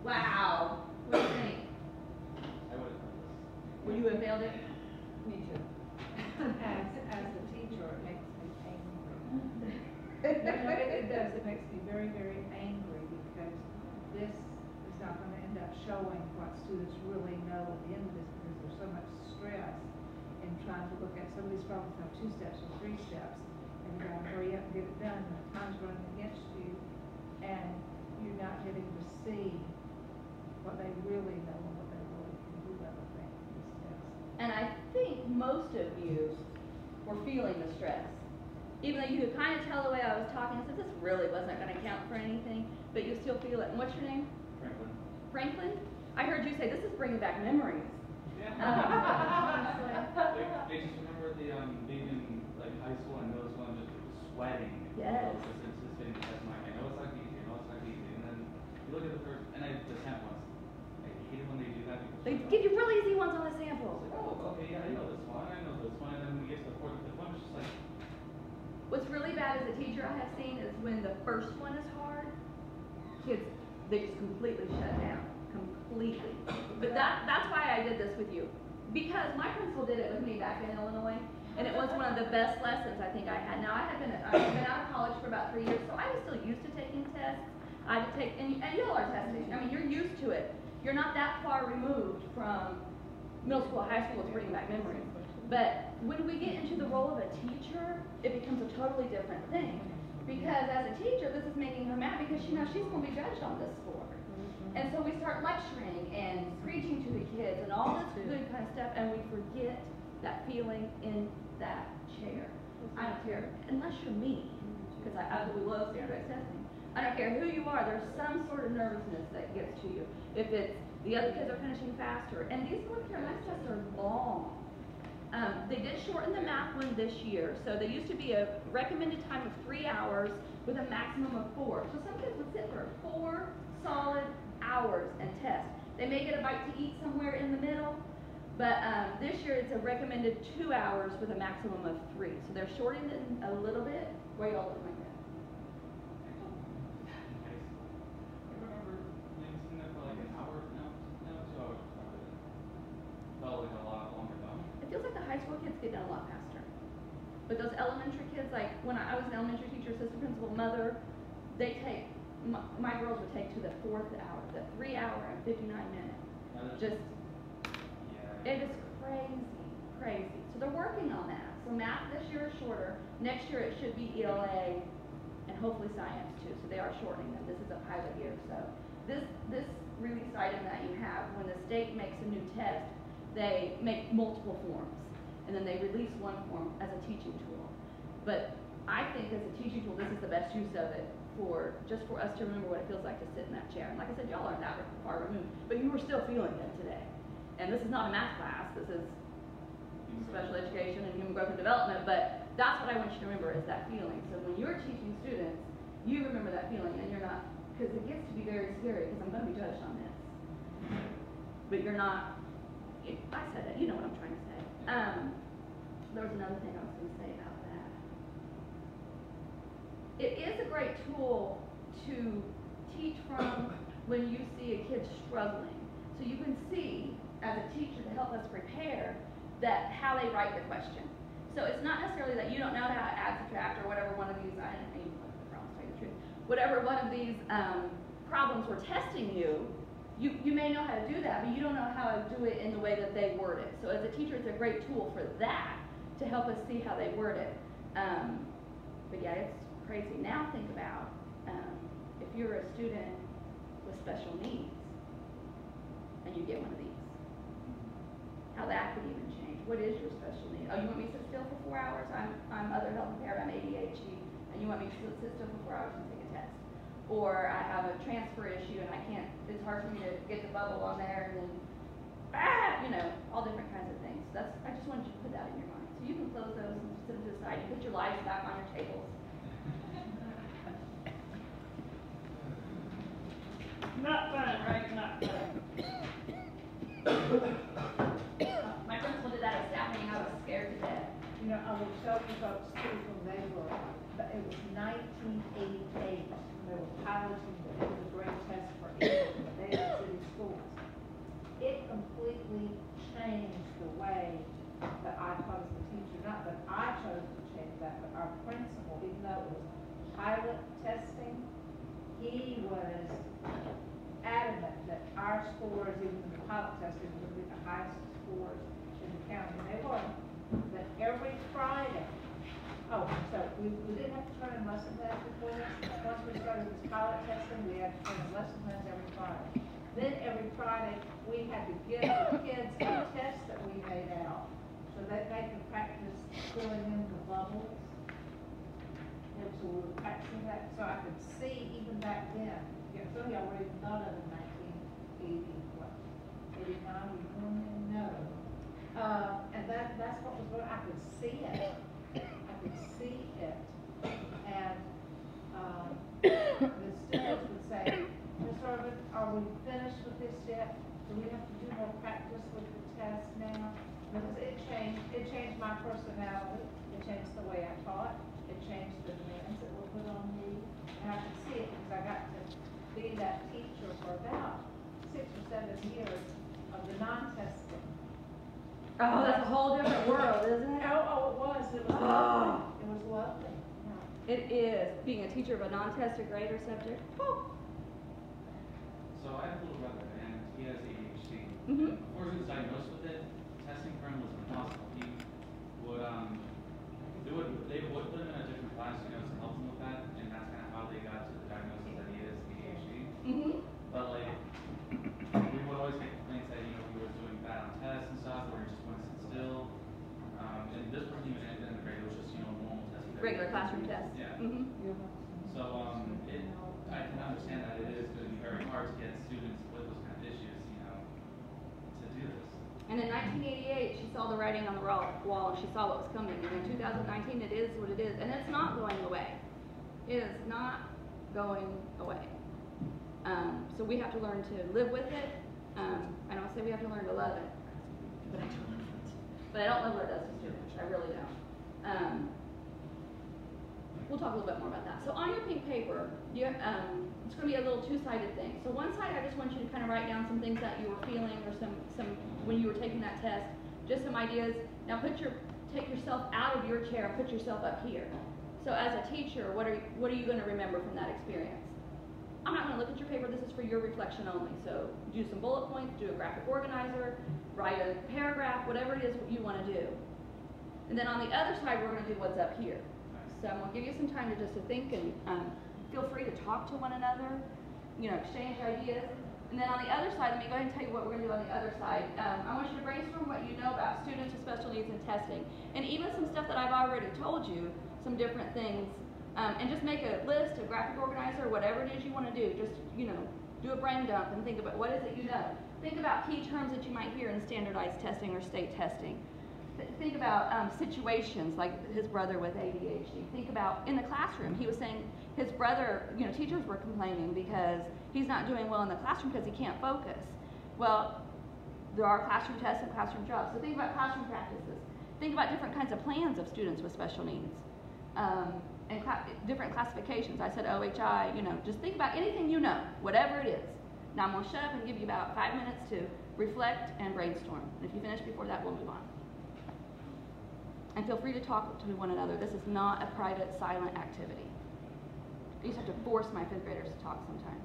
Wow. What do you think? I would have done this. Would you have failed it? Me too. As a teacher, it makes me angry. It does. It makes me very, very angry because this is not going to end up showing what students really know at the end of this, because there's so much stress in trying to look at some of these problems have 2 steps or 3 steps, and you got to hurry up and get it done, and the time's running against you, and you're not getting to see what they really know and what they really can do by the thing in these steps. And I think most of you were feeling the stress. Even though you could kind of tell the way I was talking, I said this really wasn't going to count for anything, but you still feel it. And what's your name? Franklin. Franklin? I heard you say this is bringing back memories. Yeah. They just remember the being in like high school and those ones just sweating. Yes. Just anticipating the test. I know it's not easy. I know it's not easy. And then you look at the first, and the temp ones. I hate it when they do that because They give you really easy ones on the sample. it's like, oh, okay, yeah, I know this one. I know this one. And then when we get to the fourth, the one is just like. What's really bad as a teacher I have seen is when the first one is hard, kids, they just completely shut down. Completely. But that's why I did this with you. Because my principal did it with me back in Illinois, and it was one of the best lessons I think I had. Now, I've been out of college for about 3 years, so I was still used to taking tests. I had to take, and y'all are testing. I mean, you're used to it. You're not that far removed from middle school, high school, it's bringing back memories. But when we get into the role of a teacher, it becomes a totally different thing. Because as a teacher, this is making her mad because she knows she's going to be judged on this score. And so we start lecturing and preaching to the kids and all this good kind of stuff, and we forget that feeling in that chair. I don't care, unless you're me, because I love standardized testing. I don't care who you are, there's some sort of nervousness that gets to you. If it's the other kids are finishing faster, and these North Carolina tests are long. They did shorten the math one this year, so there used to be a recommended time of 3 hours with a maximum of 4. So some kids would sit for 4 solid hours and test. They may get a bite to eat somewhere in the middle, but this year it's a recommended 2 hours with a maximum of 3. So they're shortening it a little bit. Where y'all looking like that? I remember maybe sitting there for like an hour, no, 2 hours probably. Felt like a lot longer though. It feels like the high school kids get done a lot faster. But those elementary kids, like when I was an elementary teacher, assistant principal, mother, they take, my girls would take to the 4th hour, the 3 hour and 59 minute. Just, yeah. it is crazy, crazy. So they're working on that. So math this year is shorter. Next year it should be ELA and hopefully science too. So they are shortening them. This is a pilot year. So this release item that you have, when the state makes a new test, they make multiple forms, and then they release one form as a teaching tool. But I think as a teaching tool, this is the best use of it just for us to remember what it feels like to sit in that chair. And like I said, y'all aren't that far removed, but you were still feeling it today. And this is not a math class. This is special education and human growth and development. But that's what I want you to remember is that feeling. So when you're teaching students, you remember that feeling, and you're not, because it gets to be very scary because I'm going to be judged on this. But you're not. I said it. You know what I'm trying to say. There was another thing I was going to say about that. It is a great tool to teach from when you see a kid struggling. So you can see, as a teacher, to help us prepare, that how they write the question. So it's not necessarily that you don't know how to add, subtract, or whatever one of these, I didn't even look at the problems, to tell you the truth. Whatever one of these problems we're testing you, you may know how to do that, but you don't know how to do it in the way that they word it. So as a teacher, it's a great tool for that, to help us see how they word it. But yeah, it's crazy. Now think about if you're a student with special needs and you get one of these, how that could even change. What is your special need? Oh, you want me to sit still for 4 hours? I'm other health impaired, I'm ADHD, and you want me to sit still for 4 hours and take a test. Or I have a transfer issue and I can't, it's hard for me to get the bubble on there, and then, you know, all different kinds of things. I just wanted you to put that in your mind. So you can close those and sit them to the side. You put your lives back on your tables. Not fun, right? Not fun. My principal did that at staff meeting. I was scared to death. You know, I will tell you folks too from they were, but it was 1988. They were piloting. It was a great test for English. They had our scores, even in the pilot testing, would be the highest scores in the county, and they were. But every Friday, oh, so we didn't have to turn in lesson plans before this. Once we started this pilot testing, we had to turn in lesson plans every Friday. Then every Friday, we had to give the kids a test that we made out, so that they could practice filling in the bubbles. And so we were practicing that, so I could see even back then, some of y'all were even thought of in 1980, what, 89, we didn't know. And that's what was going, I could see it. I could see it. And, the students would say, Ms. Irvin, are we finished with this yet? Do we have to do more practice with the test now? Because it changed my personality, it changed the way I taught, it changed the demands that were put on me. And I could see it because I got to be that teacher for about 6 or 7 years of the non-testing. Oh, that's a whole different world, isn't it? Oh, it was lovely. It was lovely. Yeah. It is, being a teacher of a non-tested grade or subject. Oh. So I have a little brother, and he has ADHD. Mm-hmm. Before he was diagnosed with it, testing for him was impossible. He would, they would put him in a different class, to help him with that, and that's kind of how they got to the diagnosis that he is ADHD. Mm-hmm. But like, we would always get complaints that, he was doing bad on tests and stuff, or he just wouldn't sit still. And this wasn't even in the grade, it was just, normal testing. Regular classroom tests. Yeah. Mm-hmm. So, I can understand that it is going to be very hard to get students with those kind of issues, to do this. And in 1988, she saw the writing on the wall, and she saw what was coming. And in 2019, it is what it is, and it's not going away. It is not going away. So we have to learn to live with it. I don't say we have to learn to love it, but I do love it. But I don't love what it does to students. I really don't. We'll talk a little bit more about that. So on your pink paper, it's going to be a little two-sided thing. So one side, I just want you to kind of write down some things that you were feeling, or some when you were taking that test, just some ideas. Now take yourself out of your chair and put yourself up here. So as a teacher, what are you going to remember from that experience? I'm not going to look at your paper. This is for your reflection only. So do some bullet points, do a graphic organizer, write a paragraph, whatever it is you want to do. And then on the other side, we're going to do what's up here. So I'm going to give you some time to think, and feel free to talk to one another, exchange ideas. And then on the other side, let me go ahead and tell you what we're going to do on the other side. I want you to brainstorm what you know about students with special needs and testing. And even some stuff that I've already told you, some different things. And just make a list, a graphic organizer, whatever it is you want to do. Just, do a brain dump and think about what is it you know. Think about key terms that you might hear in standardized testing or state testing. Think about situations like his brother with ADHD. Think about in the classroom, he was saying his brother, teachers were complaining because he's not doing well in the classroom because he can't focus. Well, there are classroom tests and classroom jobs. So think about classroom practices. Think about different kinds of plans of students with special needs. And different classifications. I said OHI, just think about anything whatever it is. Now I'm going to shut up and give you about 5 minutes to reflect and brainstorm. And if you finish before that, we'll move on. And feel free to talk to one another. This is not a private, silent activity. I used to have to force my 5th graders to talk sometimes.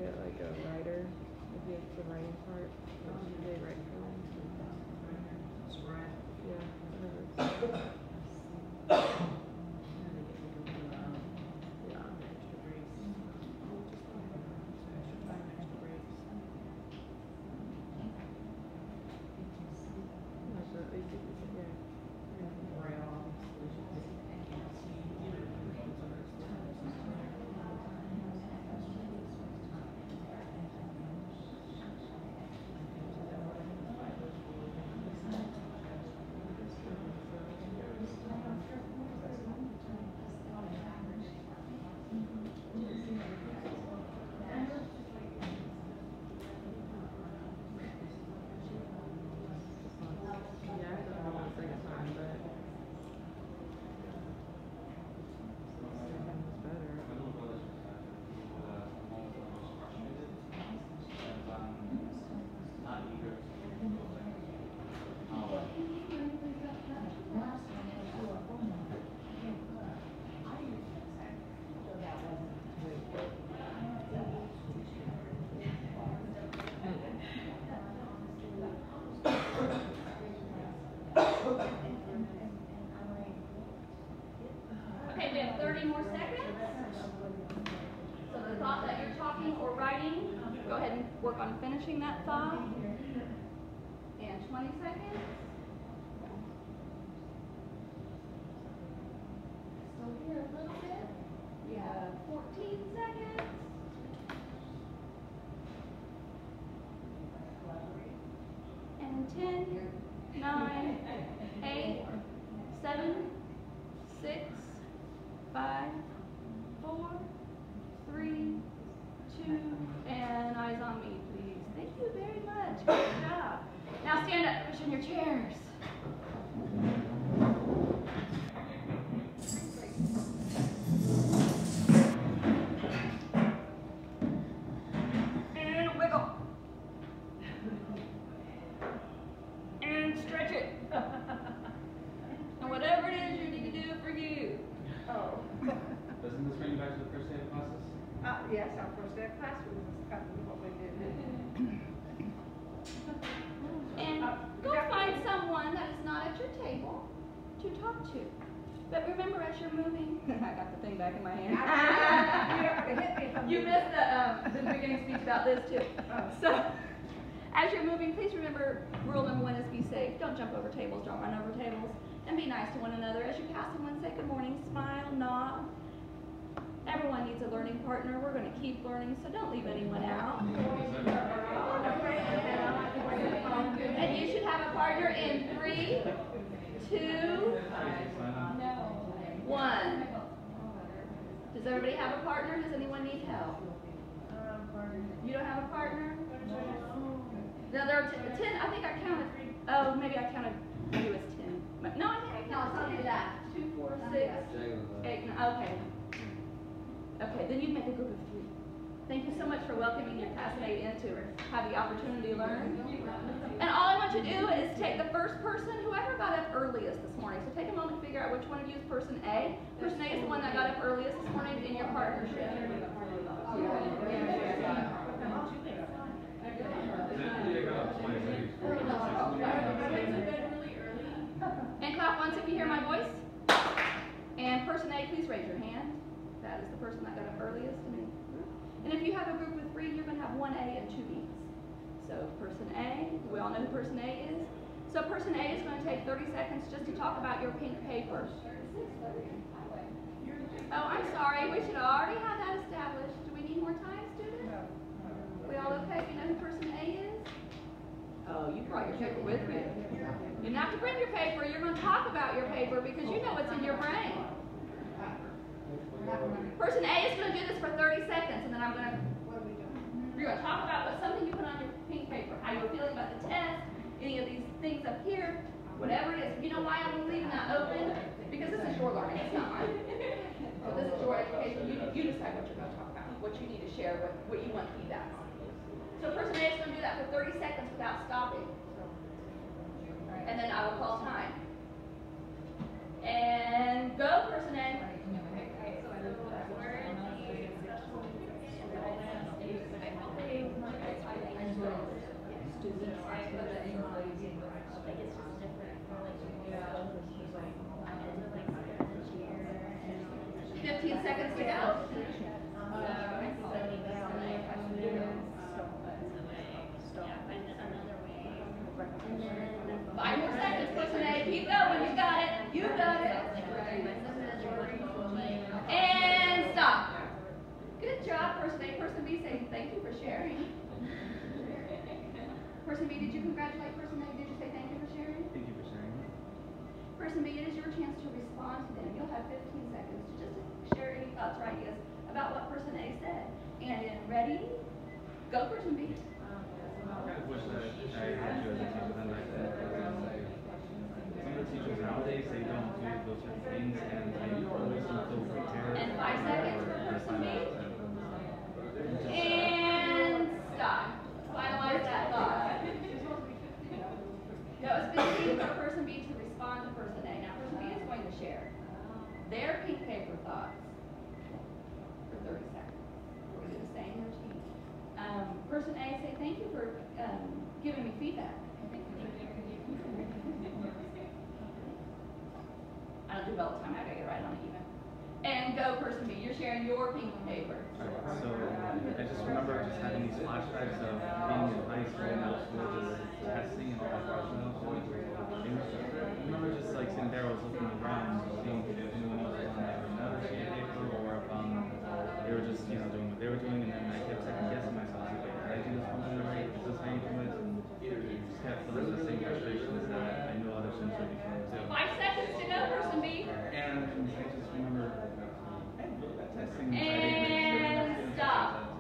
get like a writer, if you have the writing part, they write for them. Yeah, whatever. Yeah. My little brother's almost the most frustrated, and not eager to go back. Okay, we have 30 more seconds. So the thought that you're talking or writing, go ahead and work on finishing that thought. And 20 seconds. Still here a little bit. We have 14 seconds. And 10, 9, 8, 7, 6, 5, 4, 3, 2, and eyes on me, please. Thank you very much. Good job. Now stand up, push in your chairs. And wiggle. And stretch it. And whatever it is you need to do for you. Oh. Doesn't this bring you back to the first day of classes? Yes, our first day of class was kind of what we did. And go find someone that is not at your table to talk to. But remember, as you're moving, I got the thing back in my hand. You missed the beginning speech about this too. So, as you're moving, please remember rule number 1 is be safe. Don't jump over tables, don't run over tables, and be nice to one another. As you pass someone, say good morning, smile, nod. Everyone needs a learning partner. We're going to keep learning, so don't leave anyone out. And you should have a partner in 3, 2, 1. Does everybody have a partner? Does anyone need help? You don't have a partner? No, there are 10. I think I counted. Oh, maybe I counted you as 10. No, I think I counted 10. That. 2, 4, 6, 8, 9. Okay. Okay, then you'd make a group of 3. Thank you so much for welcoming your classmate in to have the opportunity to learn. And all I want you to do is take the first person, whoever got up earliest this morning. So take a moment to figure out which one of you is person A. Person A is the one that got up earliest this morning in your partnership. And clap once if you hear my voice. And person A, please raise your hand. That is the person that got up earliest in the group. And if you have a group with 3, you're going to have 1 A and 2 Bs. So person A, we all know who person A is. So person A is going to take 30 seconds just to talk about your pink paper. Oh, I'm sorry. We should already have that established. Do we need more time, students? We all okay? You know who person A is? Oh, you brought your paper with you. You don't have to bring your paper. You're going to talk about your paper because you know what's in your brain. Person A is going to do this for 30 seconds, and then I'm going to, you're going to talk about something you put on your pink paper, how you were feeling about the test, any of these things up here, whatever it is. You know why I'm leaving that open? Because this is your learning, it's not mine. So this is your education. You decide what you're going to talk about, what you need to share, what you want feedback on. So person A is going to do that for 30 seconds without stopping. And then I will call time. And go, person A. Good job, person A. Person B, say thank you for sharing. Person B, did you congratulate person A? Did you say thank you for sharing? Thank you for sharing. Person B, it is your chance to respond to them. You'll have 15 seconds to just share any thoughts or ideas about what person A said. And in ready, go person B. I kind of wish that I had you as a teacher then back then. Some of the teachers nowadays, they don't do those certain things, and they always don't feel prepared. And 5 seconds for person B. And stop. Finalize that thought. No, it's 15 for person B to respond to person A. Now, person B is going to share their pink paper thoughts for 30 seconds. We're going to do the same routine. Person A, say thank you for giving me feedback. I don't do it all the time. I gotta get right on it even. And go, person B. You're sharing your pink paper. Alright, so I just remember just having these flashbacks of being in high school, middle school, just testing and all that stuff. I remember just like sitting there, I was looking around, seeing if anyone else was on like another sheet of paper, or if they were just doing what they were doing, and then I kept second guessing myself. Like, did I do this one right? Is this how you do it? And just kept feeling the same frustrations that I know other students would be feeling too. 5 seconds to go, person B. And I just remember testing. And stop.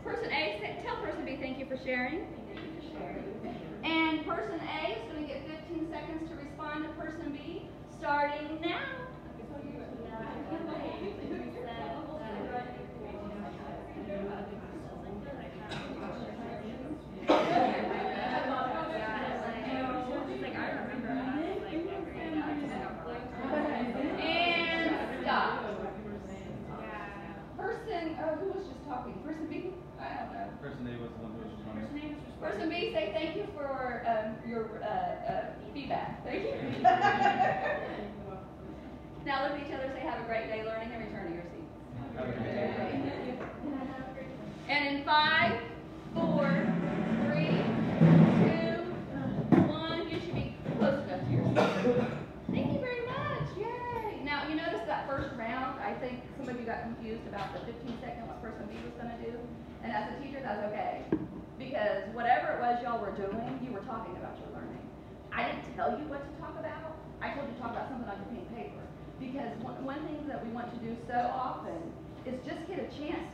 Person A, tell person B thank you for sharing. And person A is going to get 15 seconds to respond to person B, starting now. And stop. Who was just talking? Person B? I don't know. Person A was the one who was responding. Person B, say thank you for your feedback. Thank you. Now look at each other, say have a great day learning, and return to your seats. Have a good day. And in 5, 4, 3, 2, 1, you should be close enough to your seat. Thank you very much. Yay. Now you notice that first round, I think some of you got confused about the 15-second what person B was going to do. And as a teacher, that's okay. Because whatever it was y'all were doing, you were talking about your learning. I didn't tell you what to talk about. I told you to talk about something on your pink paper. Because one thing that we want to do so often is just get a chance,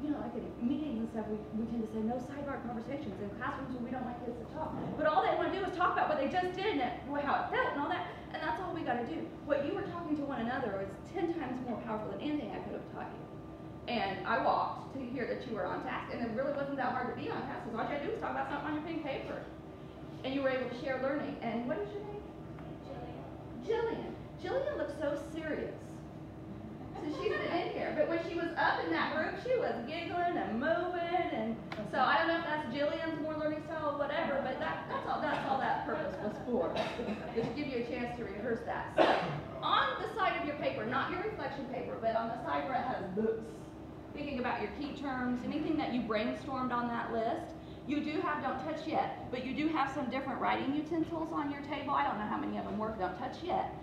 like in meetings and stuff, we tend to say no sidebar conversations in classrooms when we don't want kids to talk. But all they want to do is talk about what they just did and how it felt and all that. And that's all we got to do. What you were talking to one another was 10 times more powerful than anything I could have taught you. And I walked to hear that you were on task, and it really wasn't that hard to be on task, because all you had to do was talk about something on your pink paper. And you were able to share learning. And what is your name? Jillian. Jillian looks so serious. So she's been in here. But when she was up in that group, she was giggling and moving. And so I don't know if that's Jillian's more learning style or whatever, but that's all that purpose was for. Just to give you a chance to rehearse that. So on the side of your paper, not your reflection paper, but on the side where it has books, thinking about your key terms, anything that you brainstormed on that list, you do have, don't touch yet, but you do have some different writing utensils on your table. I don't know how many of them work, don't touch yet.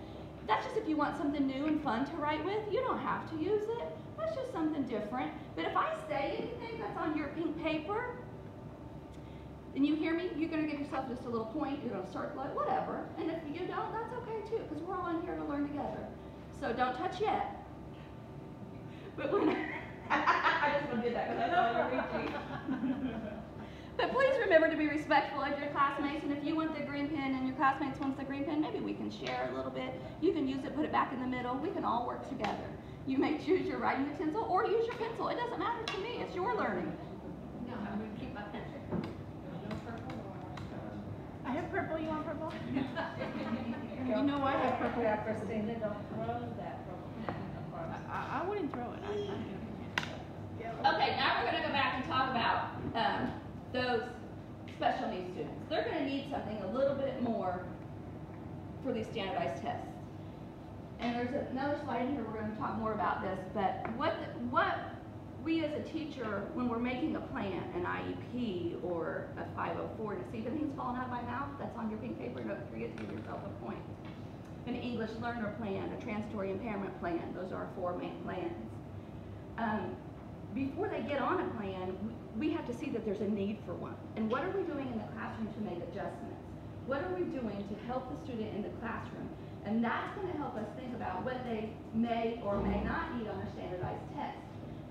That's just if you want something new and fun to write with. You don't have to use it. That's just something different. But if I say anything that's on your pink paper, and you hear me, you're going to give yourself just a little point, you're going to circle it, whatever. And if you don't, that's okay too, because we're all in here to learn together. So don't touch yet. But when I just want to do that because I know you're reaching. But please remember to be respectful of your classmates, and if you want the green pen and your classmates want the green pen, maybe we can share a little bit. You can use it, put it back in the middle. We can all work together. You may choose your writing utensil or use your pencil. It doesn't matter to me. It's your learning. No, I'm going to keep my pencil. I have purple. You want purple? You know I have purple. Yeah, Christina, don't throw that purple. I wouldn't throw it. Okay, now we're going to go back and talk about those special needs students. They're going to need something a little bit more for these standardized tests. And there's another slide in here, we're going to talk more about this, but what we as a teacher, when we're making a plan, an IEP or a 504, to see if anything's falling out of my mouth, that's on your pink paper, don't forget to give yourself a point. an English learner plan, a transitory impairment plan. Those are our 4 main plans. Before they get on a plan, we have to see that there's a need for one. And what are we doing in the classroom to make adjustments? What are we doing to help the student in the classroom? And that's going to help us think about what they may or may not need on their standardized test.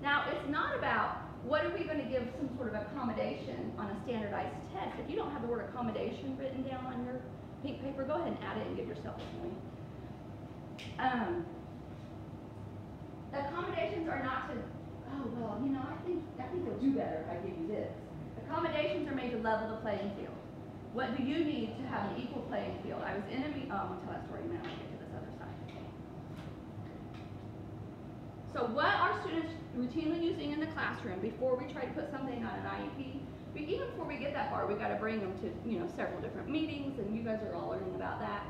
Now, it's not about what are we going to give some sort of accommodation on a standardized test. If you don't have the word accommodation written down on your pink paper, go ahead and add it and give yourself a point. Accommodations are not to, oh, well, you know, I think they'll do better if I give you this. Accommodations are made to level the playing field. What do you need to have an equal playing field? I was in a meeting, I'm going to tell that story in a minute when I get to this other side. So what are students routinely using in the classroom before we try to put something on an IEP? Even before we get that far, we've got to bring them to, you know, several different meetings, and you guys are all learning about that.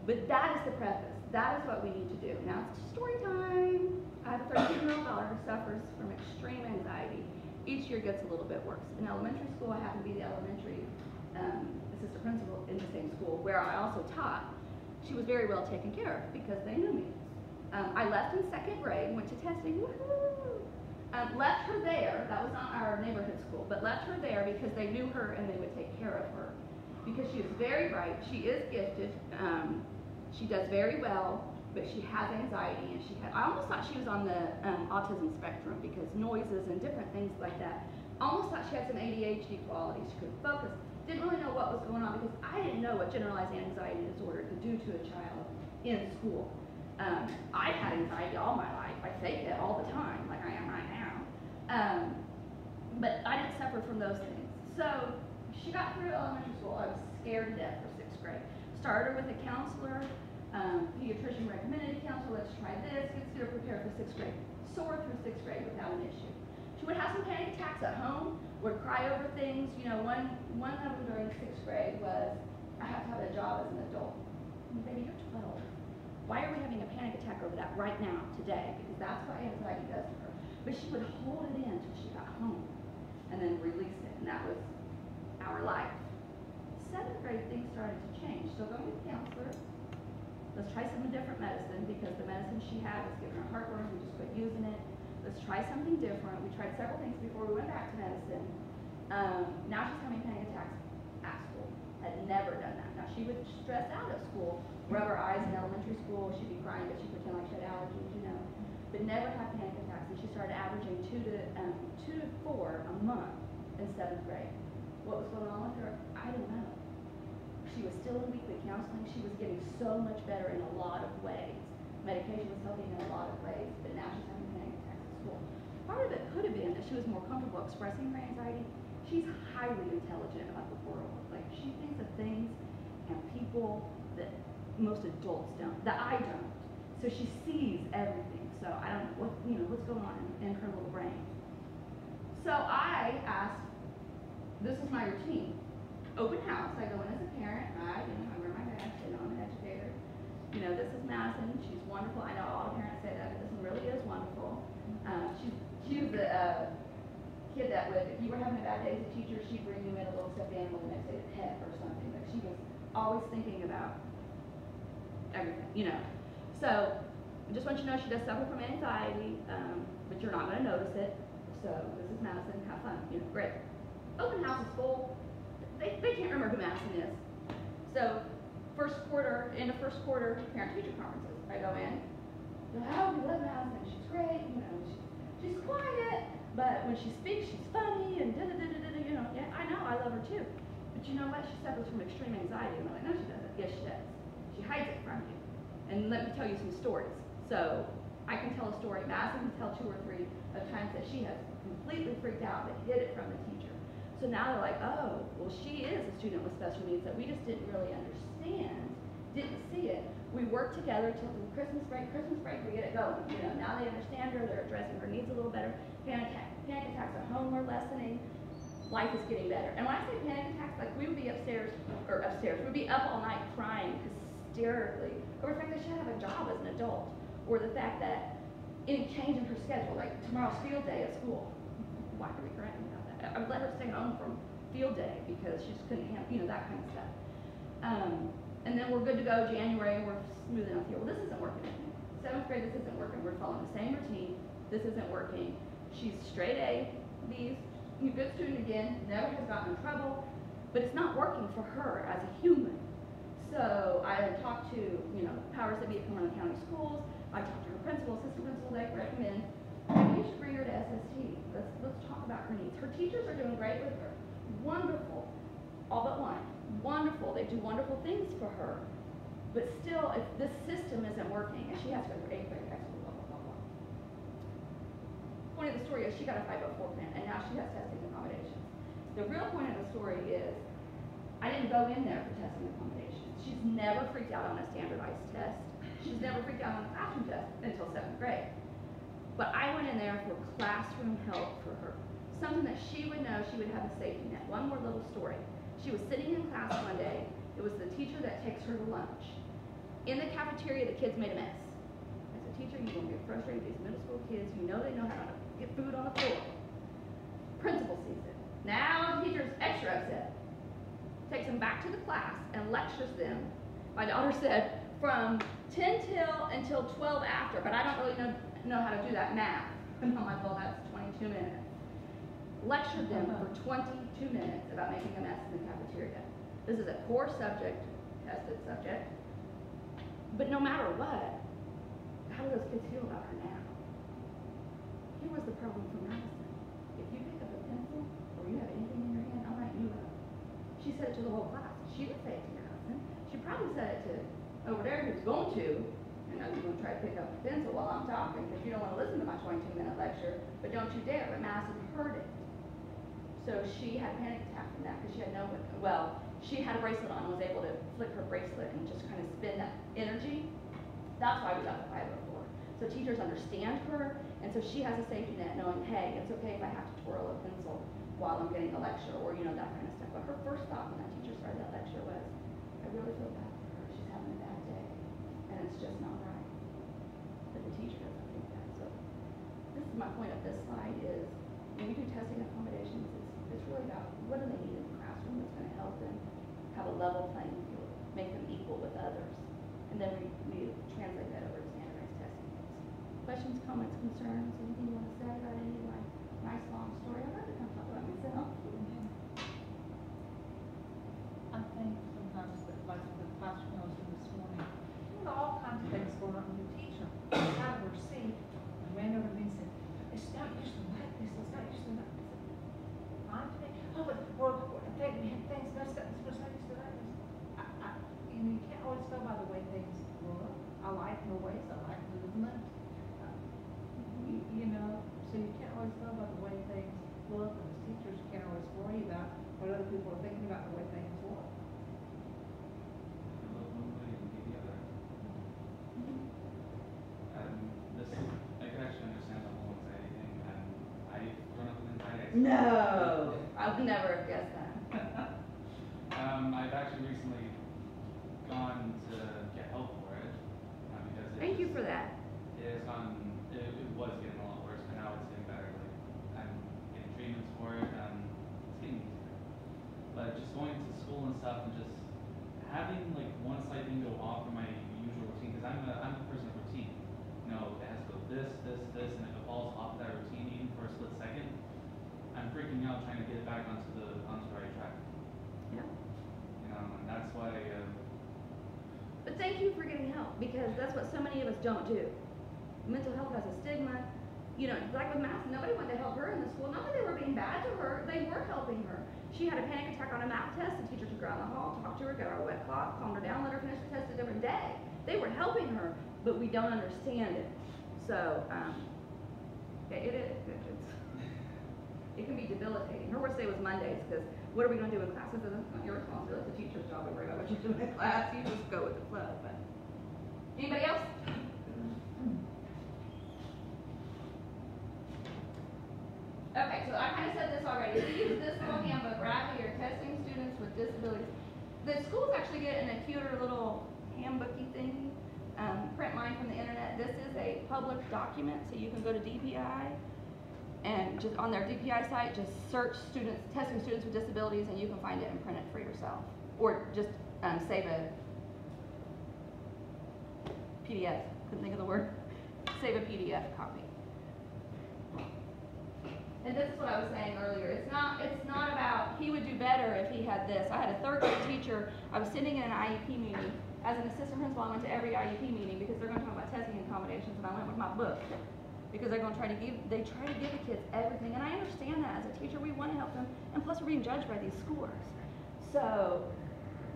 But that is the preface. That is what we need to do. Now it's story time. I have a 13-year-old daughter who suffers from extreme anxiety. Each year gets a little bit worse. In elementary school, I happen to be the elementary assistant principal in the same school where I also taught. She was very well taken care of because they knew me. I left in 2nd grade, went to testing, woohoo! Left her there, that was not our neighborhood school, but left her there because they knew her and they would take care of her. Because she is very bright, she is gifted, she does very well, but she has anxiety, and I almost thought she was on the autism spectrum because noises and different things like that. Almost thought she had some ADHD qualities. She couldn't focus. Didn't really know what was going on because I didn't know what generalized anxiety disorder could do to a child in school. I've had anxiety all my life. I fake it all the time, like I am right now. But I didn't suffer from those things. So she got through elementary school. I was scared to death for 6th grade. Started with a counselor. Pediatrician recommended a counselor, let's try this, gets her prepared for 6th grade. Soared through 6th grade without an issue. She would have some panic attacks at home, would cry over things. You know, one of them during 6th grade was, I have to have a job as an adult. Baby, you're 12. Why are we having a panic attack over that right now, today? Because that's what anxiety does to her. But she would hold it in until she got home and then release it, and that was our life. 7th grade, things started to change. So going to the counselor, let's try some different medicine because the medicine she had was giving her heartburn. We just quit using it. Let's try something different. We tried several things before we went back to medicine. Now she's having panic attacks at school. Had never done that. Now she would stress out at school, rub her eyes in elementary school. She'd be crying, but she'd pretend like she had allergies, you know. But never have panic attacks. And she started averaging 2 to 4 a month in 7th grade. What was going on with her? I don't know. She was still in weekly counseling. She was getting so much better in a lot of ways. Medication was helping in a lot of ways, but now she's having panic attacks at school. Part of it could have been that she was more comfortable expressing her anxiety. She's highly intelligent about the world. Like, she thinks of things and people that most adults don't, that I don't. So she sees everything. So I don't know what's going on in her little brain. So I asked, this is my routine. Open house, I go in as a parent, I wear my badge, and I'm an educator. You know, this is Madison, she's wonderful. I know all the parents say that, but this one really is wonderful. She was the kid that would, if you were having a bad day as a teacher, she'd bring you in a little stuffed animal the next day, a pet or something. But she was always thinking about everything, you know. So, I just want you to know she does suffer from anxiety, but you're not going to notice it. So, this is Madison, have fun, you know, great. Open house is full. They can't remember who Madison is. So, end of first quarter, parent-teacher conferences. I go in, oh, we love Madison, she's great, you know, she's quiet, but when she speaks, she's funny, and da-da-da-da-da, you know, yeah, I know, I love her too. But you know what? She suffers from extreme anxiety. And I'm like, no, she doesn't. Yes, she does. She hides it from you. And let me tell you some stories. So, I can tell a story. Madison can tell 2 or 3 of times that she has completely freaked out but hid it from the teacher. So now they're like, oh, well, she is a student with special needs that we just didn't really understand, didn't see it. We worked together till the Christmas break, we get it going. You know, now they understand her, they're addressing her needs a little better. Panic attacks at home are lessening. Life is getting better. And when I say panic attacks, like we would be we'd be up all night crying hysterically over the fact that she had to have a job as an adult, or the fact that any change in her schedule, like tomorrow's field day at school. Why are we crying about that? I would let her stay home from field day because she just couldn't handle, you know, that kind of stuff. And then we're good to go January, we're smoothing out here. Well, this isn't working. 7th grade, this isn't working. We're following the same routine. This isn't working. She's straight A, B's, good student again, never has gotten in trouble, but it's not working for her as a human. So I talked to, powers that be at Cumberland County Schools. I talked to her principal, assistant principal. They recommend maybe you should bring her to SST. Let's talk about her needs. Her teachers are doing great with her. Wonderful. All but one. Wonderful. They do wonderful things for her. But still, if this system isn't working, and she has to go through 8th grade, high school, blah, blah, blah, blah. Point of the story is she got a 504 plan, and now she has testing accommodations. The real point of the story is I didn't go in there for testing accommodations. She's never freaked out on a standardized test. She's never freaked out on a classroom test until 7th grade. But I went in there for classroom help for her. Something that she would know, she would have a safety net. One more little story. She was sitting in class one day. It was the teacher that takes her to lunch. In the cafeteria, the kids made a mess. As a teacher, you're going to get frustrated with these middle school kids. You know they know how to get food on the floor. Principal sees it. Now the teacher's extra upset. Takes them back to the class and lectures them. My daughter said from 10 until 12 after, but I don't really know how to do that math. And I'm like, well, that's 22 minutes. Lectured them for 22 minutes about making a mess in the cafeteria. This is a core subject, tested subject. But no matter what, how do those kids feel about her now? Here was the problem for Madison. If you pick up a pencil or you have anything in your hand, I'll write you up. She said it to the whole class. She didn't say it to your husband. She probably said it to over there who's going to, and I was going to try to pick up a pencil while I'm talking because you don't want to listen to my 22-minute lecture, but don't you dare. But Madison heard it. So she had a panic attack from that because she had she had a bracelet on and was able to flick her bracelet and just kind of spin that energy. That's why we got the 504. So teachers understand her, and so she has a safety net knowing, hey, it's okay if I have to twirl a pencil while I'm getting a lecture or, that kind of stuff. But her first thought when that teacher started that lecture was, I really feel bad for her. She's having a bad day, and it's just not right. But the teacher doesn't think that. So this is my point of this slide is, when we do testing accommodations, it's really about what do they need in the classroom that's going to help them have a level playing field, make them equal with others. And then we translate that over to standardized testing. Questions, comments, concerns, anything you want to say about any of my nice long story? I'd like to come talk about myself. I think sometimes that, like the classroom I was in this morning, there were all kinds of things going on with the teacher. Out of her seat, and ran over to me and said, it's not usually like this, it's not usually like this. I'm thinking, oh, but things messed up, it's not used to like this. You can't always go by the way things look. I like noise, I like movement. So you can't always go by the way things look, and as teachers, you can't always worry about what other people are thinking about the way things look. I can actually understand the whole anxiety thing, and I've grown up with anxiety. No, I would never have guessed that. I've actually recently gone to get help for it because Thank you for that. It was getting a lot worse, but now it's getting better. Like I'm getting treatments for it, and it's getting easier. But just going to school and stuff, and just having like one slight thing go off from my usual routine, because I'm a person of routine. It has to go this, and if it falls off that routine even for a split second, I'm freaking out trying to get it back onto the right track. Yeah. And that's why. But thank you for getting help, because that's what so many of us don't do. Mental health has a stigma. Like with Madison, nobody wanted to help her in the school. Not that they were being bad to her, they were helping her. She had a panic attack on a math test. The teacher took her out in the hall, talked to her, got her a wet cloth, calmed her down, let her finish the test a different day. They were helping her, but we don't understand it. So, it can be debilitating. Her worst day was Mondays, because what are we going to do in classes? It's not your responsibility. It's the teacher's job to worry about what you're doing in class. You just go with the flow. But anybody else? Okay, so I kind of said this already. If you use this little handbook, right, you're testing students with disabilities. The schools actually get a cuter little handbooky thing. Print mine from the internet. This is a public document, so you can go to DPI and just on their DPI site, just search testing students with disabilities, and you can find it and print it for yourself, or just save a PDF, couldn't think of the word, save a PDF copy. And this is what I was saying earlier, it's not about, he would do better if he had this. I had a third grade teacher, I was sitting in an IEP meeting. As an assistant principal, I went to every IEP meeting because they're gonna talk about testing accommodations, and I went with my book. Because they try to give the kids everything, and I understand that as a teacher, we wanna help them, and plus we're being judged by these scores. So,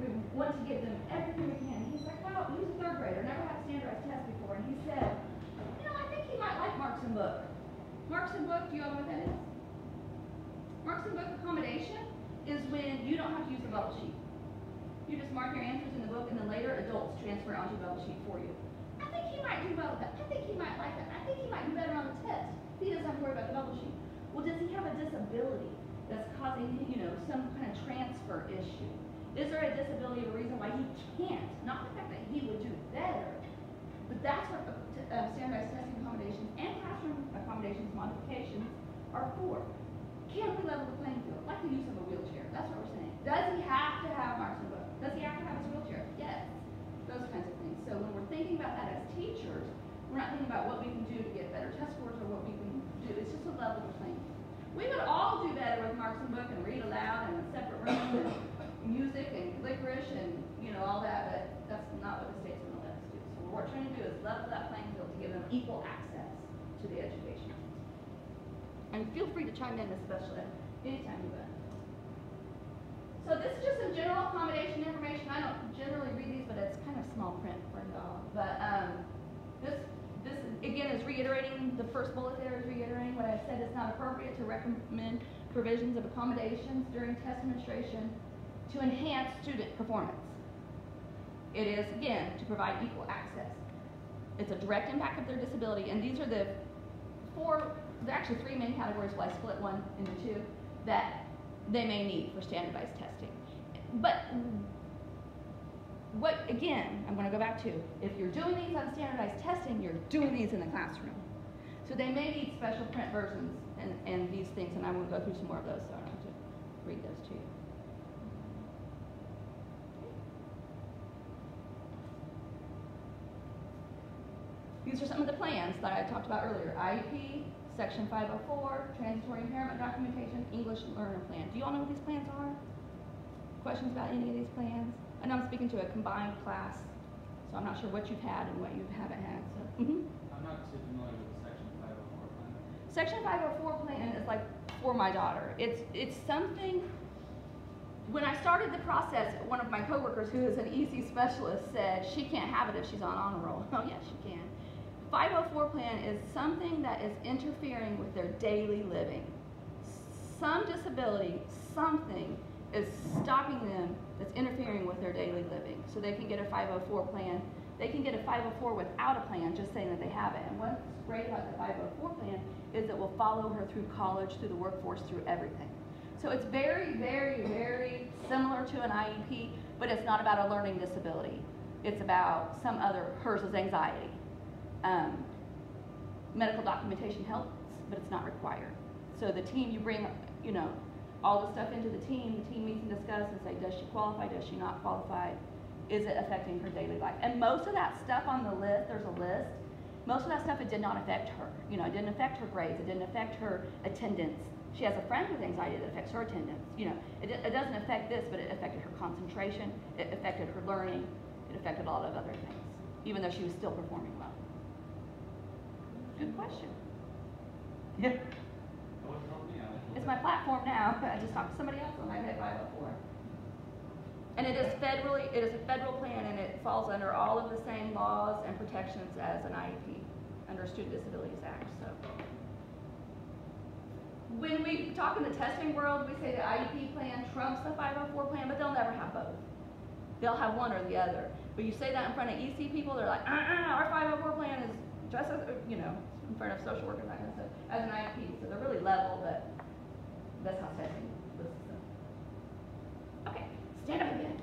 we want to give them everything we can. He's like, well, he was a third grader, never had a standardized test before, and he said, you know, I think he might like Marks and Book. Marks and Book, do you all know what that is? Marks and Book accommodation is when you don't have to use a bubble sheet. You just mark your answers in the book, and then later adults transfer it onto a bubble sheet for you. I think he might do well with that. I think he might like that. I think he might do better on the test. He doesn't have to worry about the bubble sheet. Well, does he have a disability that's causing, you know, some kind of transfer issue? Is there a disability or a reason why he can't? Not the fact that he would do better, but that's what standardized testing accommodations and classroom accommodations modifications are for. Can we level the playing field? Like the use of a wheelchair. That's what we're saying. Does he have to have Marks and Book? Does he have to have his wheelchair? Yes. Those kinds of things. So when we're thinking about that as teachers, we're not thinking about what we can do to get better test scores or what we can do. It's just a level the playing field. We would all do better with Marks and Book and read aloud and a separate room and music and licorice and, you know, all that, but that's not what the state's going to let us do. So what we're trying to do is level that playing field to give them equal access to the education. And feel free to chime in, especially anytime you want. So this is just some general accommodation information. I don't generally read these, but it's kind of small print for y'all. But this again is reiterating, the first bullet there is reiterating what I said. It's not appropriate to recommend provisions of accommodations during test administration to enhance student performance. It is, again, to provide equal access. It's a direct impact of their disability, and these are the there are actually three main categories, well I split one into two, that they may need for standardized testing. But what, again, I'm going to go back to, if you're doing these on standardized testing, you're doing these in the classroom. So they may need special print versions and these things, and I'm going to go through some more of those, so I don't have to read those to you. These are some of the plans that I talked about earlier. IEP, Section 504, Transitory Impairment Documentation, English Learner Plan. Do you all know what these plans are? Questions about any of these plans? I know I'm speaking to a combined class, so I'm not sure what you've had and what you haven't had. So. I'm not too familiar with the Section 504 plan. Section 504 plan is like for my daughter. It's something. When I started the process, one of my coworkers, who is an EC specialist, said she can't have it if she's on honor roll. Oh yes, she can. 504 plan is something that is interfering with their daily living. Some disability, something is stopping them that's interfering with their daily living. So they can get a 504 plan. They can get a 504 without a plan, just saying that they have it. And what's great about the 504 plan is it will follow her through college, through the workforce, through everything. So it's very, very, very similar to an IEP, but it's not about a learning disability. It's about some other, hers is anxiety. Medical documentation helps, but it's not required. So the team, you bring, you know, all the stuff into the team meets and discusses and say, does she qualify, does she not qualify? Is it affecting her daily life? And most of that stuff on the list, there's a list, most of that stuff, it did not affect her. You know, it didn't affect her grades, it didn't affect her attendance. She has a friend with anxiety that affects her attendance. You know, it doesn't affect this, but it affected her concentration, it affected her learning, it affected a lot of other things, even though she was still performing well. Good question. Yeah. It's my platform now. I just talked to somebody else on my head 504. And it is a federal plan, and it falls under all of the same laws and protections as an IEP under Student Disabilities Act. So when we talk in the testing world, we say the IEP plan trumps the 504 plan, but they'll never have both. They'll have one or the other. But you say that in front of EC people, they're like, our 504 plan is just as, you know, in front of social workers, that kind of stuff, as an IEP. So they're really level, but that's how testing lists them. Okay, stand up again.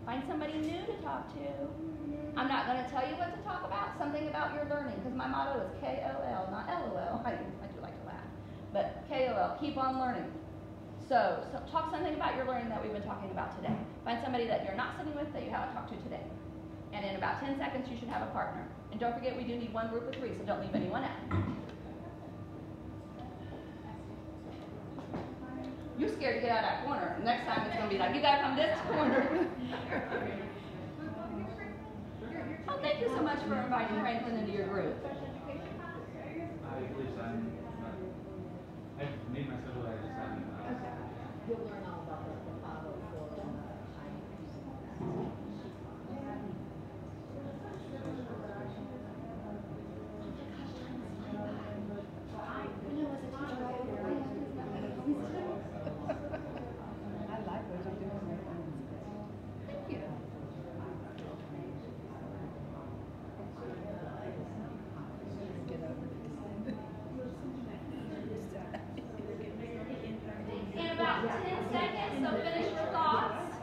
Find somebody new to talk to. I'm not going to tell you what to talk my motto is KOL, not LOL. I do like to laugh. But KOL, keep on learning. So talk something about your learning that we've been talking about today. Find somebody that you're not sitting with that you haven't talked to today. And in about 10 seconds, you should have a partner. And don't forget, we do need one group of 3, so don't leave anyone out. You're scared to get out of that corner. Next time it's going to be like, you got to come this corner. Oh, thank you so much for inviting Franklin into your group. I believe so. I've made my schedule, I just haven't. You'll learn all about the 504 timing. In about 10 seconds, so finish your thoughts.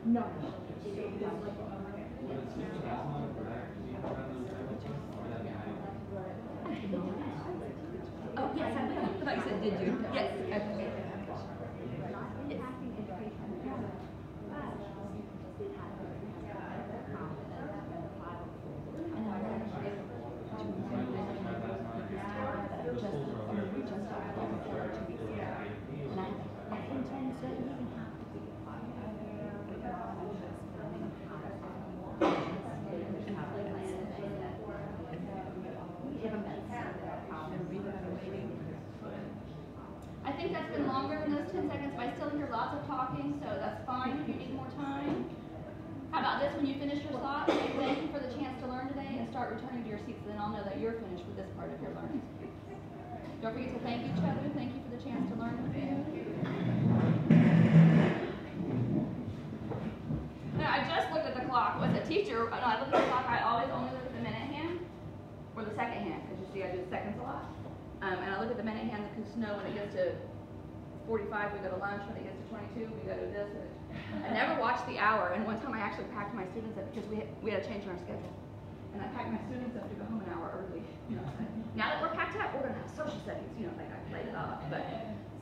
No. Oh, yes, I will. I thought you said, did you? Yes. Okay. I think that's been longer than those 10 seconds, but I still hear lots of talking, so that's fine if you need more time. How about this, when you finish your thought, say thank you for the chance to learn today and start returning to your seats, then I'll know that you're finished with this part of your learning. Don't forget to thank each other. Thank you for the chance to learn with you. Now, I just looked at the clock. As a teacher, when I look at the clock, I always only look at the minute hand or the second hand, because you see I do seconds a lot. And I look at the minute hand because know when it gets to 45, we go to lunch. When it gets to 22, we go to this. I never watch the hour. And one time I actually packed my students up because we had a change in our schedule. And I packed my students up to go home an hour early. You know, now that we're packed up, we're going to have social studies. You know, like I played it off. But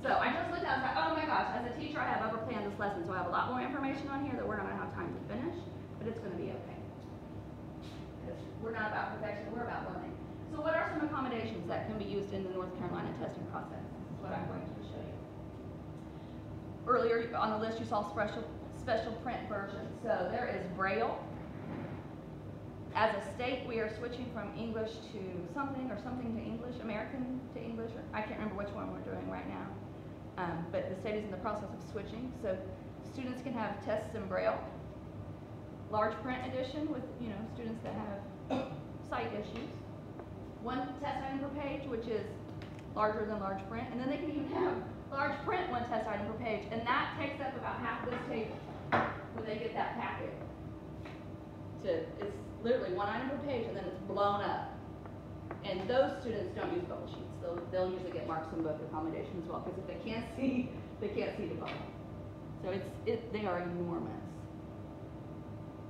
so I just looked at it and was like, oh my gosh, as a teacher, I have overplanned this lesson. So I have a lot more information on here that we're not going to have time to finish. But it's going to be okay. Because we're not about perfection. We're about learning. So what are some accommodations that can be used in the North Carolina testing process? That's what I'm going to show you. Earlier on the list you saw special print versions. So there is Braille. As a state, we are switching from English to something or something to English, American to English. Or I can't remember which one we're doing right now. But the state is in the process of switching. So students can have tests in Braille. Large print edition with, you know, students that have sight issues. One test item per page, which is larger than large print, and then they can even have large print one test item per page, and that takes up about half this table when they get that packet. It's literally one item per page, and then it's blown up. And those students don't use bubble sheets. They'll usually get marks in both accommodation as well, because if they can't see the bubble. So they are enormous.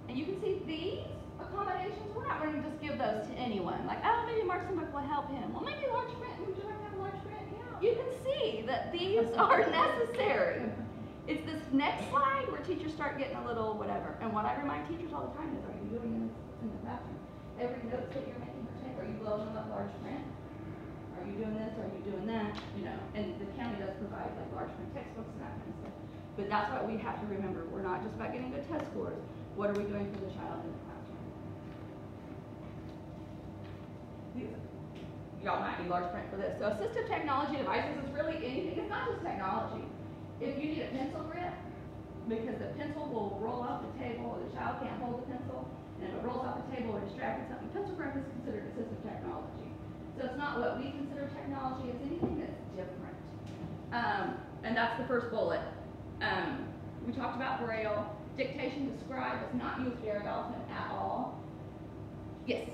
And you can see these accommodations, we're not going to just give those to anyone. Like, oh, maybe Mark's book will help him. Well, maybe large print. Would you like to have a large print? Yeah. You can see that these are necessary. It's this next slide where teachers start getting a little whatever. And what I remind teachers all the time is, are you doing this in the bathroom? Every note that you're making for tape, are you blowing them up large print? Are you doing this? Are you doing that? You know, and the county does provide like large print textbooks and that kind of stuff. But that's what we have to remember. We're not just about getting good test scores. What are we doing for the child in the classroom? Y'all might need large print for this. So assistive technology devices is really anything. It's not just technology. If you need a pencil grip, because the pencil will roll off the table, or the child can't hold the pencil, and if it rolls off the table or distracted something, pencil grip is considered assistive technology. So it's not what we consider technology, it's anything that's different. And that's the first bullet. We talked about Braille. Dictation to scribe is not used very often at all. Yes?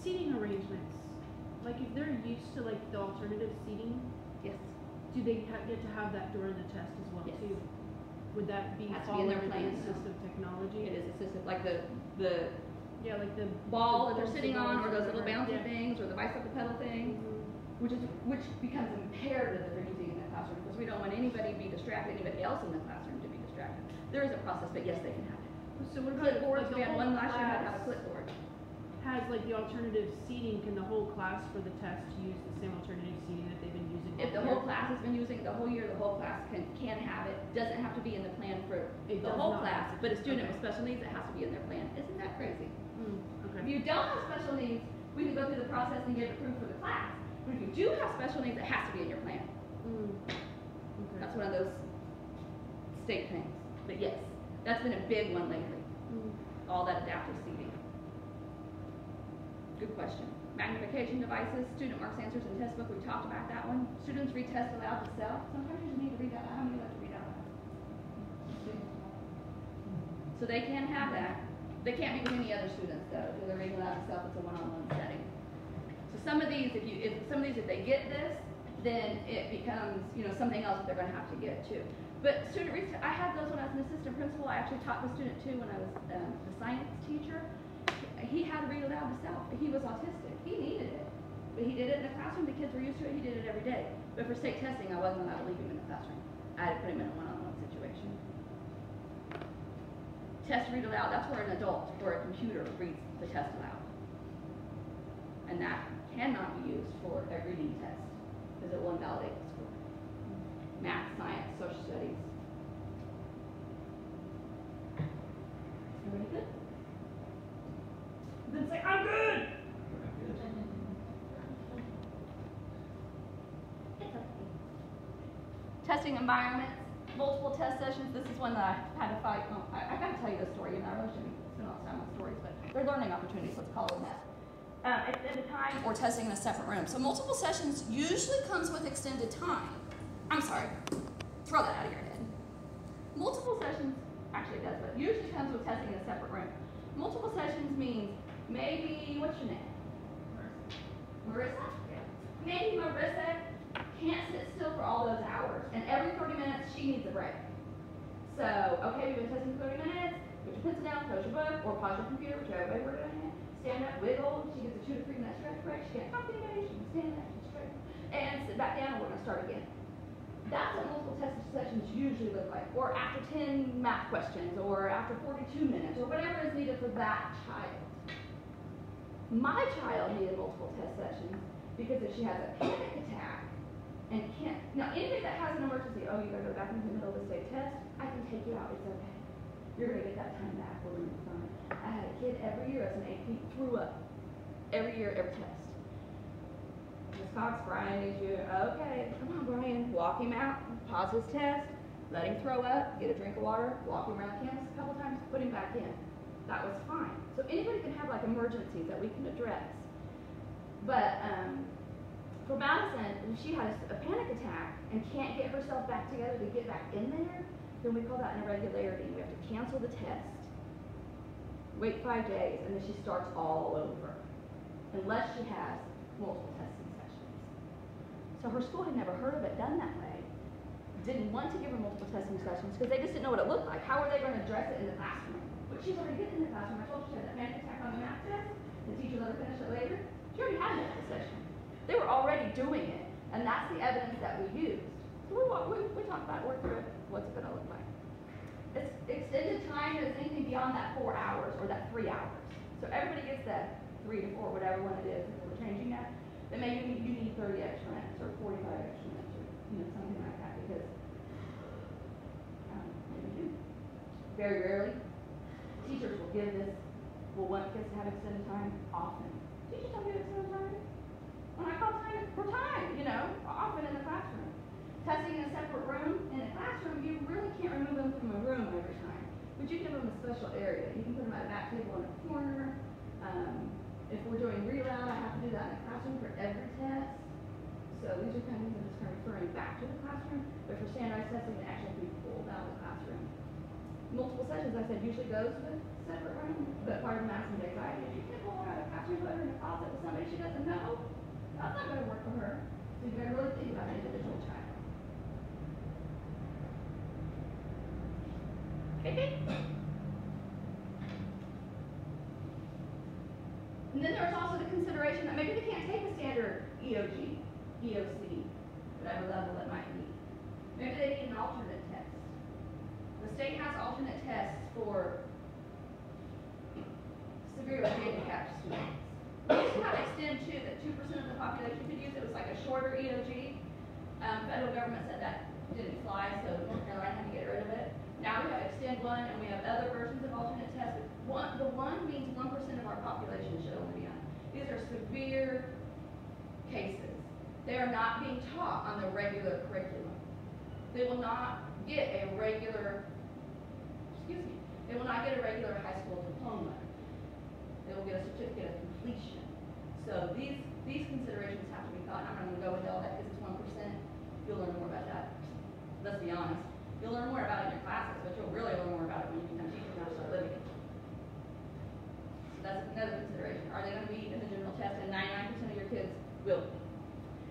Seating arrangements. Like if they're used to like the alternative seating, Yes. do they get to have that during the test as well Yes. too? Would that be Has to be fall in their under the plan. assistive technology? It is assistive, like the Yeah, like the ball that the they're sitting on, or those little whatever. bouncy Yeah. things, or the bicycle pedal thing, Mhm. which becomes imperative that they're using in the classroom, because we don't want anybody to be distracted, anybody else in the classroom to be distracted. There is a process, but yes, they can have it. So what about if, Clipboards, like we the had whole one last year had to have a class clipboard. has like the alternative seating? Can the whole class for the test use the same alternative seating that they've been using? If the whole class has been using it the whole year, the whole class can have it, doesn't have to be in the plan for It the does whole not. class, but a student Okay. with special needs, it has to be in their plan. Isn't that crazy? If Okay. you don't have special needs, we can go through the process and get it approved for the class. But if you do have special needs, it has to be in your plan. Okay. That's one of those state things. But yes, that's been a big one lately, all that adaptive seating. Good question. Magnification devices, student marks answers in test book, we talked about that one. Students read test aloud themselves. Sometimes you just need to read out loud. How many like to read out loud? So they can have that. They can't be with any other students though, because they're reading aloud themselves, it's a one-on-one setting. So some of these, if they get this, then it becomes, something else that they're gonna have to get too. But student research, I had those when I was an assistant principal. I actually taught the student too when I was the science teacher. He had to read aloud himself. He was autistic. He needed it. But he did it in the classroom. The kids were used to it. He did it every day. But for state testing, I wasn't allowed to leave him in the classroom. I had to put him in a one-on-one situation. Test read aloud, that's where an adult or a computer reads the test aloud. And that cannot be used for a reading test because it will invalidate the score. Math, science, social studies. Everybody good? Then say, I'm good! It's okay. Testing environments, multiple test sessions. This is one that I had to fight. I gotta tell you this story, I really shouldn't spend all the time on stories, but they're learning opportunities, let's call them that. Extended time or testing in a separate room. So multiple sessions usually comes with extended time. I'm sorry, throw that out of your head. Multiple sessions, actually it does, but usually comes with testing in a separate room. Multiple sessions means maybe, what's your name? Marissa? Yeah. Maybe Marissa can't sit still for all those hours, and every 30 minutes she needs a break. So, okay, we've been testing for 30 minutes, put your pencil down, close your book, or pause your computer, whichever way we're doing it. Stand up, wiggle, she gets a 2 to 3 minute stretch break, she can't talk to anybody, she can stand up, she can stretch, and sit back down, and we're gonna start again. That's what multiple test sessions usually look like, or after 10 math questions, or after 42 minutes, or whatever is needed for that child. My child needed multiple test sessions because if she has a panic attack and can't, now anything that has an emergency, oh, you gotta go back into the middle of the state test, I can take you out, it's okay. You're gonna get that time back, we're gonna be fine. I had a kid every year as an AP threw up. Every year, every test. Ms. Cox, Brian needs you, okay, come on Brian, walk him out, pause his test, let him throw up, get a drink of water, walk him around campus a couple times, put him back in. That was fine. So anybody can have like emergencies that we can address. But for Madison, if she has a panic attack and can't get herself back together to get back in there, then we call that an irregularity. We have to cancel the test, wait 5 days, and then she starts all over, unless she has multiple testing sessions. So her school had never heard of it done that way. Didn't want to give her multiple testing sessions because they just didn't know what it looked like. How were they going to address it in the classroom? But she's already getting in the classroom. I told her she had that panic attack on the math test. The teacher let her finish it later. She already had that session. They were already doing it, and that's the evidence that we used. So we talked about it, worked through it. What's it going to look like? It's extended time is anything beyond that 4 hours or that 3 hours. So everybody gets that 3 to 4, whatever one it is. If we're changing that, then maybe you need 30 extra minutes or 45 extra minutes or something like that because maybe you do. Very rarely, teachers will give this. Will want kids to have extended time often. Teachers don't give extended time. When I call time for time, often in the classroom. Testing in a separate room, in a classroom, you really can't remove them from a room every time. But you give them a special area. You can put them at a back table in a corner. If we're doing read aloud, I have to do that in the classroom for every test. So these are kind of things that are referring back to the classroom. But for standardized testing, they actually have to be pulled out of the classroom. Multiple sessions, I said, usually goes with separate room. But part of Madison's anxiety is you can't pull her out of the classroom, put her in a closet with somebody she doesn't know. That's not going to work for her. So you got to really think about an individual child. Okay. And then there's also the consideration that maybe they can't take a standard EOG, EOC, whatever level it might be. Maybe they need an alternate test. The state has alternate tests for severely handicapped students. We used to have Extend 2 that 2% of the population could use. It was like a shorter EOG. Federal government said that didn't fly, so North Carolina had to get rid of it. Now we have Extend 1, and we have other versions of alternate tests. The one means 1% of our population should only be on. These are severe cases. They are not being taught on the regular curriculum. They will not get a regular, they will not get a regular high school diploma. They will get a certificate of completion. So these considerations have to be thought. I'm not going to go into all that because it's 1%. You'll learn more about that. Let's be honest. You'll learn more about it in your classes, but you'll really learn more about it when you become teachers and start living it. So that's another consideration. Are they going to be in the general test? And 99% of your kids will be.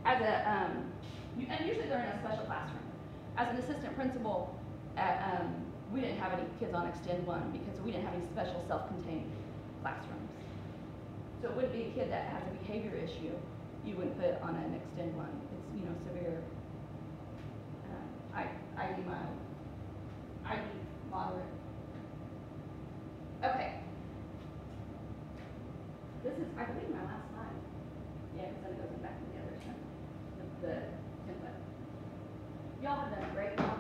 As a, and usually they're in a special classroom. As an assistant principal at, we didn't have any kids on Extend 1 because we didn't have any special self-contained classrooms. So it wouldn't be a kid that has a behavior issue you wouldn't put on an Extend 1. It's, severe. ID mild. ID moderate. Okay. This is, I believe, my last slide. Yeah, because then it goes back to the other side. The template. Y'all have done a great job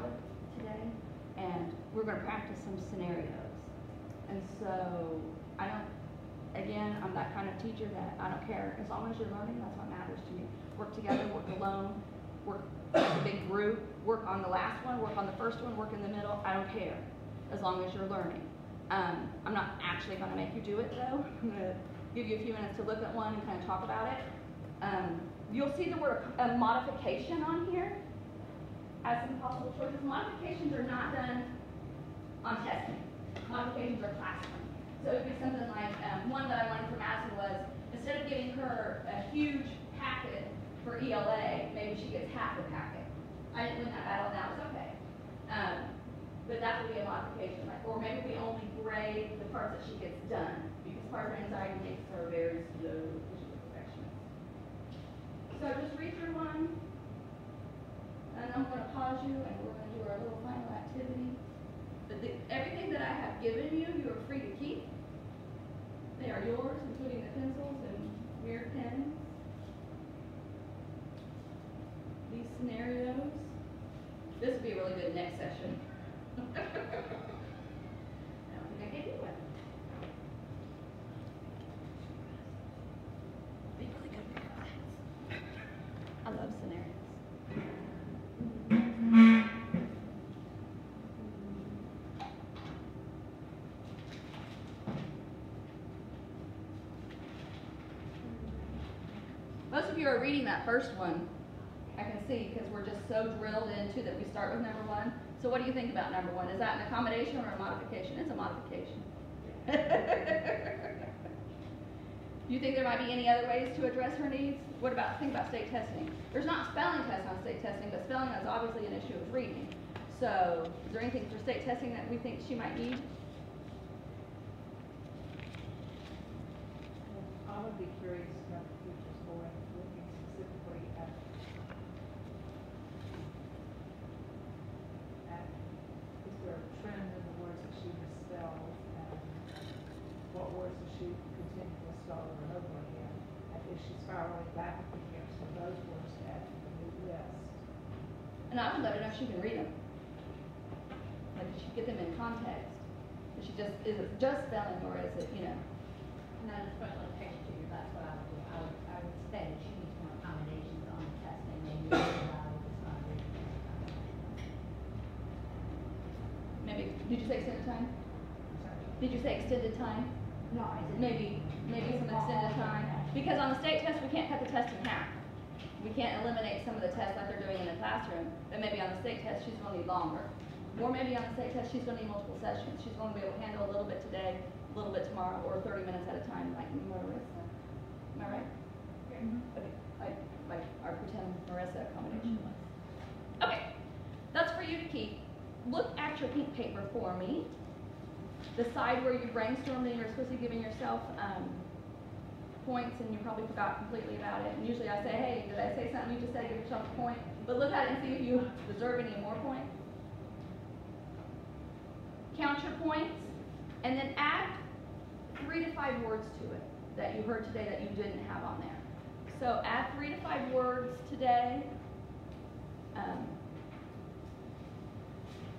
today, and we're going to practice some scenarios. And so, again, I'm that kind of teacher that I don't care. As long as you're learning, that's what matters to me. Work together, work alone, work as a big group, work on the last one, work on the first one, work in the middle. I don't care, as long as you're learning. I'm not actually going to make you do it, though. I'm going to give you a few minutes to look at one and kind of talk about it. You'll see the word modification on here as some possible choices. Modifications are not done on testing. Modifications are classroom. So it would be something like, one that I wanted from Madison was, instead of giving her a huge packet for ELA, maybe she gets half the packet. I didn't win that battle, and that was okay. But that would be a modification, or maybe we only grade the parts that she gets done, because part of her anxiety makes her very slow visual perfectionist. So just read through one, and I'm going to pause you, and we're going to do our little final activity. Everything that I have given you, you are free to keep. They are yours, including the pencils and weird pens. These scenarios. This would be a really good next session. I don't think I gave you one. Be really good at that. I love scenarios. Most of you are reading that first one. I can see, because we're just so drilled into that we start with number 1. So what do you think about number 1? Is that an accommodation or a modification? It's a modification. Do you think there might be any other ways to address her needs? Think about state testing. There's not spelling tests on state testing, but spelling is obviously an issue with reading. So is there anything for state testing that we think she might need? I would be curious about the future's going, looking specifically at is there a trend in the words that she misspells, and what words does she continue to misspell over and over again? And is she spiraling back again for those words to add to the new list? And I would let her know if she can read them. Like, if she get them in context. Is it just spelling, or is it, And then especially texture, that's what I would do. I would say that she needs more accommodations on the testing, maybe allow this not reading. maybe, did you say extended time? Sorry. Did you say extended time? No, I didn't. Maybe some extended time. Because on the state test, we can't cut the test in half. We can't eliminate some of the tests like they're doing in the classroom, but maybe on the state test, she's going to need longer. Or maybe on the state test, she's going to need multiple sessions. She's going to be able to handle a little bit today, a little bit tomorrow, or 30 minutes at a time, like Marissa. Am I right? Okay. Like our pretend Marissa accommodation was. Okay. That's for you to keep. Look at your pink paper for me. the side where you brainstormed and you're supposed to be giving yourself, points and you probably forgot completely about it. And usually I say, hey, did I say something you just said, give yourself a point. But look at it and see if you deserve any more points. Count your points and then add 3 to 5 words to it that you heard today that you didn't have on there. So add 3 to 5 words today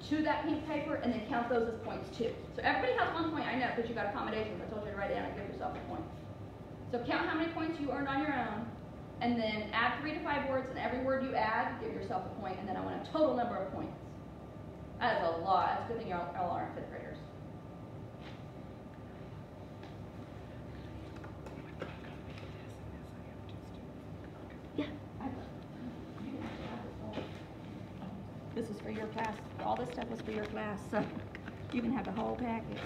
to that pink paper and then count those as points too. So everybody has 1 point, I know, because you got accommodations. I told you to write it down and give yourself a point. So count how many points you earned on your own, and then add 3 to 5 words, and every word you add, give yourself a point, and then I want a total number of points. That is a lot. That's a good thing you all are 5th graders. Yeah. This is for your class. All this stuff was for your class, so you can have the whole package.